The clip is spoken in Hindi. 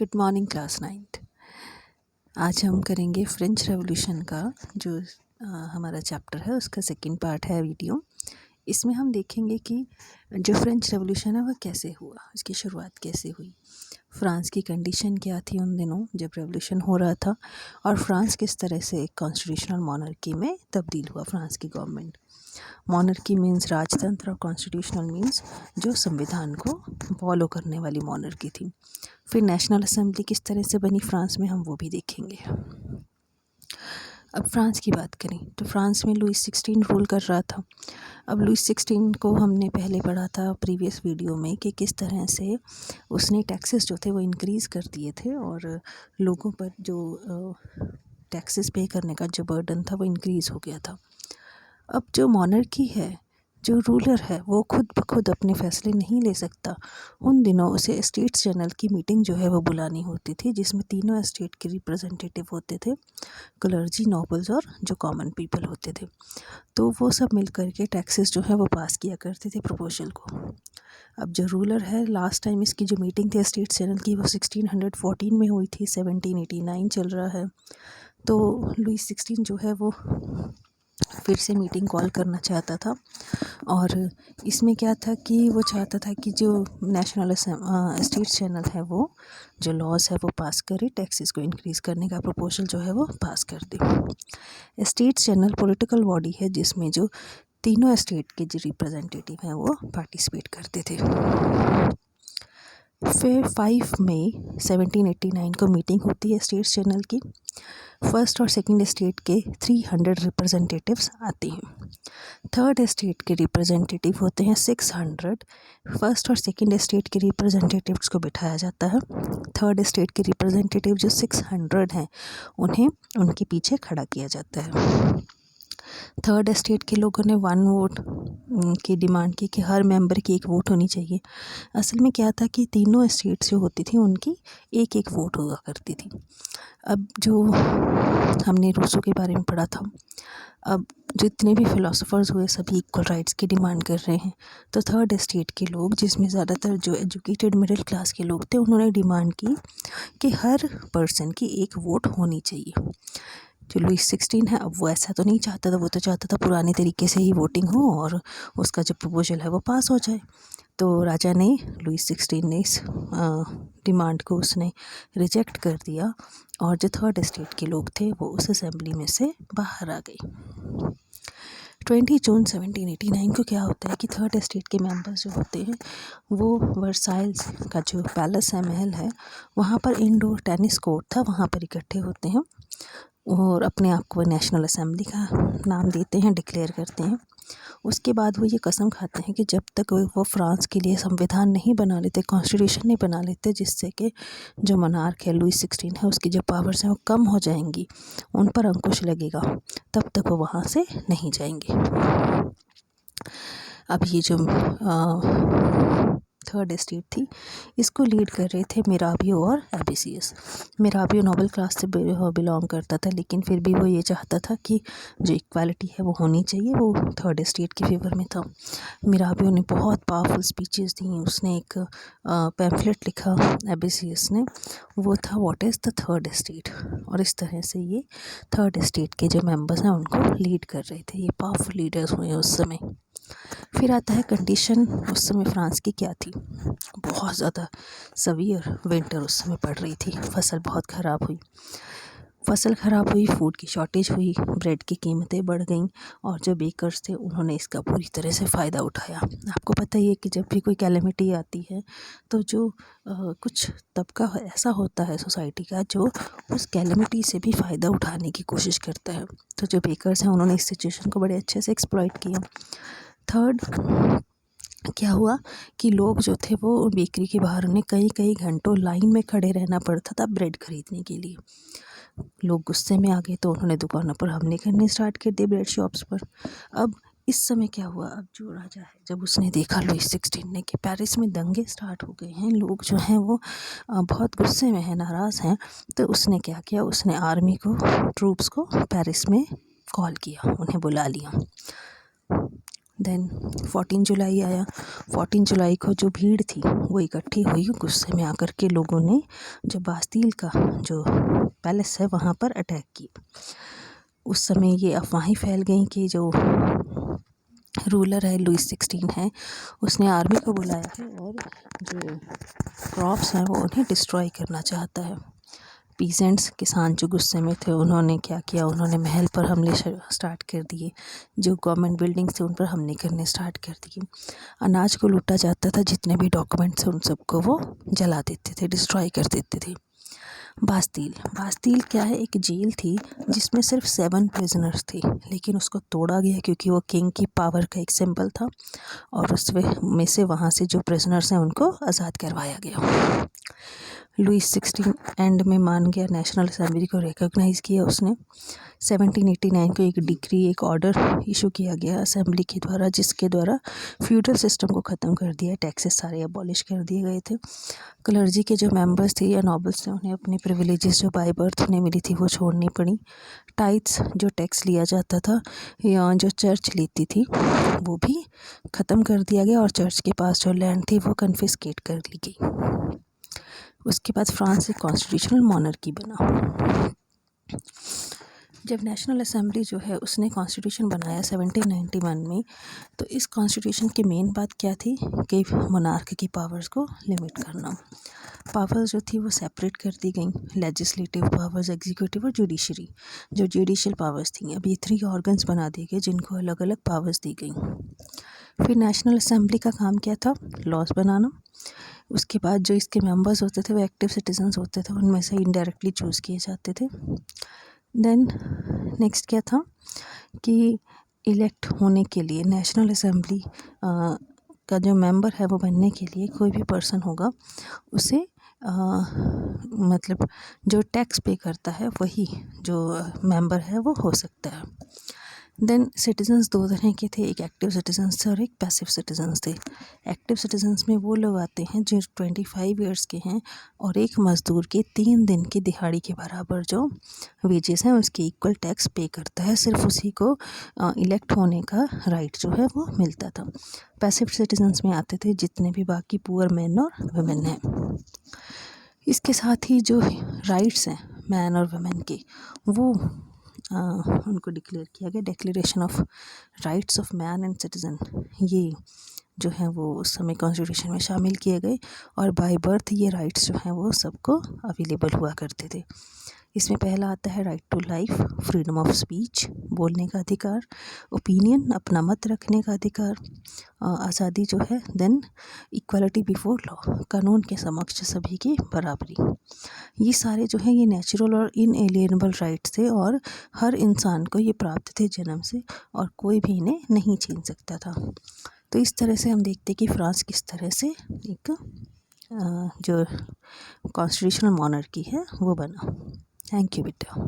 Good morning class 9th। आज हम करेंगे फ्रेंच रेवोल्यूशन का जो हमारा चैप्टर है उसका सेकंड पार्ट है वीडियो। इसमें हम देखेंगे कि जो फ्रेंच रेवोल्यूशन है वह कैसे हुआ, इसकी शुरुआत कैसे हुई, फ्रांस की कंडीशन क्या थी उन दिनों जब रेवोल्यूशन हो रहा था, और फ्रांस किस तरह से एक कॉन्स्टिट्यूशनल मोनार्की में तब्दील हुआ। फ्रांस की गवर्नमेंट, मोनार्की मीन्स राजतंत्र और कॉन्स्टिट्यूशनल मीन्स जो संविधान को फॉलो करने वाली मोनार्की थी। फिर नेशनल असेंबली किस तरह से बनी फ्रांस में, हम वो भी देखेंगे। अब फ्रांस की बात करें तो फ्रांस में लुई 16 रूल कर रहा था। अब लुई 16 को हमने पहले पढ़ा था प्रीवियस वीडियो में कि किस तरह से उसने टैक्सेस जो थे वो इंक्रीज़ कर दिए थे और लोगों पर जो टैक्सेस पे करने का जो बर्डन था वो इंक्रीज़ हो गया था। अब जो मोनार्की है, जो रूलर है, वो खुद ब खुद अपने फैसले नहीं ले सकता। उन दिनों उसे स्टेट्स जनरल की मीटिंग जो है वो बुलानी होती थी, जिसमें तीनों स्टेट के रिप्रेजेंटेटिव होते थे, क्लर्जी, नोबल्स और जो कॉमन पीपल होते थे। तो वो सब मिल कर के टैक्सेस जो है वो पास किया करते थे प्रपोजल को। अब जो रूलर है, लास्ट टाइम इसकी जो मीटिंग थी स्टेट्स जनरल की वो 1614 में हुई थी, 1789 चल रहा है। तो लुई 16 जो है वो फिर से मीटिंग कॉल करना चाहता था, और इसमें क्या था कि वो चाहता था कि जो नेशनल स्टेट्स जनरल है वो जो लॉज है वो पास करे, टैक्सेस को इंक्रीज़ करने का प्रपोजल जो है वो पास कर दे। स्टेट्स जनरल पॉलिटिकल बॉडी है जिसमें जो तीनों स्टेट के जो रिप्रेजेंटेटिव हैं वो पार्टिसिपेट करते थे। फिर 5 मई 1789 को मीटिंग होती है स्टेट्स जनरल की। फर्स्ट और सेकंड स्टेट के 300 रिप्रेजेंटेटिव्स आते हैं। थर्ड स्टेट के रिप्रेजेंटेटिव होते हैं 600। फर्स्ट और सेकंड स्टेट के रिप्रेजेंटेटिव्स को बिठाया जाता है। थर्ड स्टेट के रिप्रेजेंटेटिव जो 600 हैं उन्हें उनके पीछे खड़ा किया जाता है। थर्ड स्टेट के लोगों ने 1 वोट की डिमांड की कि हर मेंबर की 1 वोट होनी चाहिए। असल में क्या था कि तीनों स्टेट्स जो होती थी उनकी 1-1 वोट हुआ करती थी। अब जो हमने रूसो के बारे में पढ़ा था, अब जितने भी फिलोसोफर्स हुए सभी इक्वल राइट्स की डिमांड कर रहे हैं। तो थर्ड स्टेट के लोग, जिसमें ज़्यादातर जो एजुकेटेड मिडिल क्लास के लोग थे, उन्होंने डिमांड की कि हर पर्सन की 1 वोट होनी चाहिए। जो लुई 16 है, अब वो ऐसा तो नहीं चाहता था, वो तो चाहता था पुराने तरीके से ही वोटिंग हो और उसका जो प्रपोजल है वो पास हो जाए। तो राजा ने, लुई 16 ने इस डिमांड को उसने रिजेक्ट कर दिया, और जो थर्ड स्टेट के लोग थे वो उस असेंबली में से बाहर आ गए। 20 जून 1789 को क्या होता है कि थर्ड स्टेट के मेंबर्स जो होते हैं वो वर्साइल्स का जो पैलेस है, महल है, वहाँ पर इंडोर टेनिस कोर्ट था, वहाँ पर इकट्ठे होते हैं और अपने आप को नेशनल असेंबली का नाम देते हैं, डिक्लेयर करते हैं। उसके बाद वो ये कसम खाते हैं कि जब तक वो फ्रांस के लिए संविधान नहीं बना लेते, कॉन्स्टिट्यूशन नहीं बना लेते, जिससे कि जो मोनार्क है लुई 16 है उसकी जो पावर्स हैं वो कम हो जाएंगी, उन पर अंकुश लगेगा, तब तक वो वहाँ से नहीं जाएंगे। अब ये जो थर्ड स्टेट थी इसको लीड कर रहे थे मिराबियो और एबीसीएस। मिराबियो नोबल क्लास से बिलोंग करता था, लेकिन फिर भी वो ये चाहता था कि जो इक्वालिटी है वो होनी चाहिए, वो थर्ड स्टेट के फेवर में था। मिराबियो ने बहुत पावरफुल स्पीचेस दी, उसने एक पैम्फलेट लिखा एबीसीएस ने, वो था what is the third state, और इस तरह से ये थर्ड स्टेट के जो मेंबर्स हैं उनको लीड कर रहे थे। ये पावरफुल लीडर्स हुए उस समय। फिर आता है कंडीशन उस समय फ्रांस की क्या थी। बहुत ज़्यादा सवियर विंटर उस समय पड़ रही थी, फसल बहुत ख़राब हुई। फूड की शॉर्टेज हुई, ब्रेड की कीमतें बढ़ गईं, और जो बेकर्स थे उन्होंने इसका पूरी तरह से फ़ायदा उठाया। आपको पता ही है कि जब भी कोई कैलेमिटी आती है तो जो कुछ तबका ऐसा होता है सोसाइटी का जो उस कैलेमिटी से भी फ़ायदा उठाने की कोशिश करता है। तो जो बेकर्स हैं उन्होंने इस सिचुएशन को बड़े अच्छे से एक्सप्लॉइट किया। थर्ड क्या हुआ कि लोग जो थे वो बेकरी के बाहर उन्हें कई घंटों लाइन में खड़े रहना पड़ता था ब्रेड खरीदने के लिए। लोग गुस्से में आ गए तो उन्होंने दुकानों पर हमले करने स्टार्ट कर दिए, ब्रेड शॉप्स पर। अब इस समय क्या हुआ, अब जो राजा है जब उसने देखा लुई 16 ने कि पेरिस में दंगे स्टार्ट हो गए हैं, लोग जो हैं वो बहुत गुस्से में हैं, नाराज़ हैं, तो उसने क्या किया, उसने आर्मी को, ट्रूप्स को पेरिस में कॉल किया, उन्हें बुला लिया। देन 14 जुलाई आया। 14 जुलाई को जो भीड़ थी वो इकट्ठी हुई, गुस्से में आकर के लोगों ने जो बास्तील का जो पैलेस है वहाँ पर अटैक किया। उस समय ये अफवाहें फैल गई कि जो रूलर है लुइस 16 है, उसने आर्मी को बुलाया है और जो क्रॉप्स हैं वो उन्हें डिस्ट्रॉय करना चाहता है। पीजेंट्स, किसान जो गुस्से में थे, उन्होंने क्या किया, उन्होंने महल पर हमले स्टार्ट कर दिए, जो गवर्नमेंट बिल्डिंग्स थे उन पर हमले करने स्टार्ट कर दिए। अनाज को लूटा जाता था, जितने भी डॉक्यूमेंट्स थे उन सबको वो जला देते थे, डिस्ट्रॉय कर देते थे। बास्तील क्या है, एक जेल थी जिसमें सिर्फ 7 प्रिजनर्स थे, लेकिन उसको तोड़ा गया क्योंकि वो किंग की पावर का एक सिंबल था, और उसमें से वहाँ से जो प्रिजनर्स हैं उनको आज़ाद करवाया गया। लुइस 16 एंड में मान गया, नेशनल असेंबली को रिकॉग्नाइज़ किया उसने। 1789 को एक डिक्री, एक ऑर्डर इशू किया गया असेंबली के द्वारा, जिसके द्वारा फ्यूडल सिस्टम को ख़त्म कर दिया, टैक्सेस सारे अबॉलिश कर दिए गए थे। क्लर्जी के जो मेंबर्स थे या नॉबल्स थे, उन्हें अपनी प्रिविलेजेस जो बाय बर्थ उन्हें मिली थी वो छोड़नी पड़ी। टाइट्स जो टैक्स लिया जाता था या जो चर्च लेती थी वो भी ख़त्म कर दिया गया, और चर्च के पास जो लैंड थी वो कन्फिस्केट कर ली गई। उसके बाद फ्रांस एक कॉन्स्टिट्यूशनल मॉनर्की बना। जब नेशनल असेंबली जो है उसने कॉन्स्टिट्यूशन बनाया 1791 में, तो इस कॉन्स्टिट्यूशन की मेन बात क्या थी कि मोनार्क की पावर्स को लिमिट करना। पावर्स जो थी वो सेपरेट कर दी गई, लेजिस्लेटिव पावर्स, एग्जीक्यूटिव और जुडिशरी। जो जुडिशियल पावर्स थी, अब ये 3 ऑर्गन्स बना दिए गए जिनको अलग अलग पावर्स दी गई। फिर नेशनल असेंबली का काम क्या था, लॉज बनाना। उसके बाद जो इसके मेंबर्स होते थे वो एक्टिव सिटीजन्स होते थे, उनमें से इनडायरेक्टली चूज़ किए जाते थे। देन नेक्स्ट क्या था कि इलेक्ट होने के लिए नेशनल असेंबली का जो मेंबर है वो बनने के लिए कोई भी पर्सन होगा, उसे मतलब जो टैक्स पे करता है वही जो मेंबर है वो हो सकता है। देन सिटीजन्स 2 तरह के थे, एक एक्टिव सिटीजन्स थे और एक पैसिव सिटीजन्स थे। एक्टिव सिटीजन्स में वो लोग आते हैं जो 25 ईयर्स के हैं और एक मज़दूर के 3 दिन की दिहाड़ी के बराबर जो वेजेस हैं उसके इक्वल टैक्स पे करता है, सिर्फ उसी को इलेक्ट होने का राइट जो है वो मिलता था। पैसिव सिटीजन्स में आते थे जितने भी बाकी पुअर मैन और वुमेन हैं। इसके साथ ही जो राइट्स हैं मैन और वुमेन के, वो उनको डिक्लेयर किया गया, declaration of rights of man and citizen. ये जो है वो उस समय कॉन्स्टिट्यूशन में शामिल किए गए, और बाय बर्थ ये राइट्स जो हैं वो सबको अवेलेबल हुआ करते थे। इसमें पहला आता है right to life, freedom of speech, बोलने का अधिकार, ओपिनियन, अपना मत रखने का अधिकार, आज़ादी जो है। देन इक्वालिटी बिफोर लॉ, कानून के समक्ष सभी की बराबरी। ये सारे जो हैं ये नेचुरल और इनएलिएनेबल राइट्स थे, और हर इंसान को ये प्राप्त थे जन्म से, और कोई भी इन्हें नहीं छीन सकता था। तो इस तरह से हम देखते कि फ्रांस किस तरह से एक जो कॉन्स्टिट्यूशनल मॉनर्की है वो बना। थैंक यू बेटा।